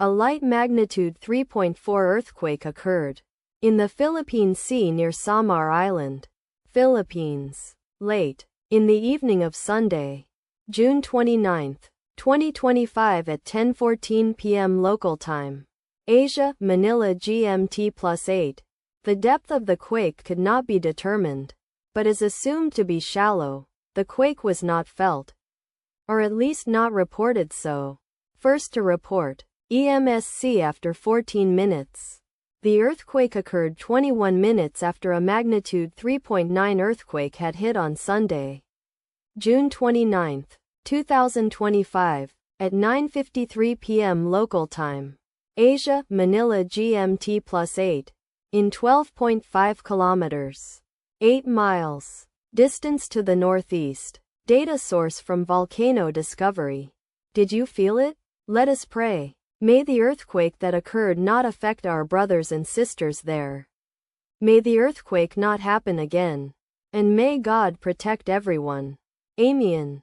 A light magnitude 3.4 earthquake occurred in the Philippine Sea near Samar Island, Philippines, late in the evening of Sunday, June 29, 2025 at 10:14 p.m. local time. Asia, Manila GMT +8. The depth of the quake could not be determined, but is assumed to be shallow. The quake was not felt, or at least not reported so. First to report, EMSC after 14 minutes. The earthquake occurred 21 minutes after a magnitude 3.9 earthquake had hit on Sunday, June 29, 2025, at 9:53 p.m. local time. Asia, Manila GMT +8. In 12.5 kilometers, 8 miles, distance to the northeast. Data source from Volcano Discovery. Did you feel it? Let us pray. May the earthquake that occurred not affect our brothers and sisters there. May the earthquake not happen again. And may God protect everyone. Amen.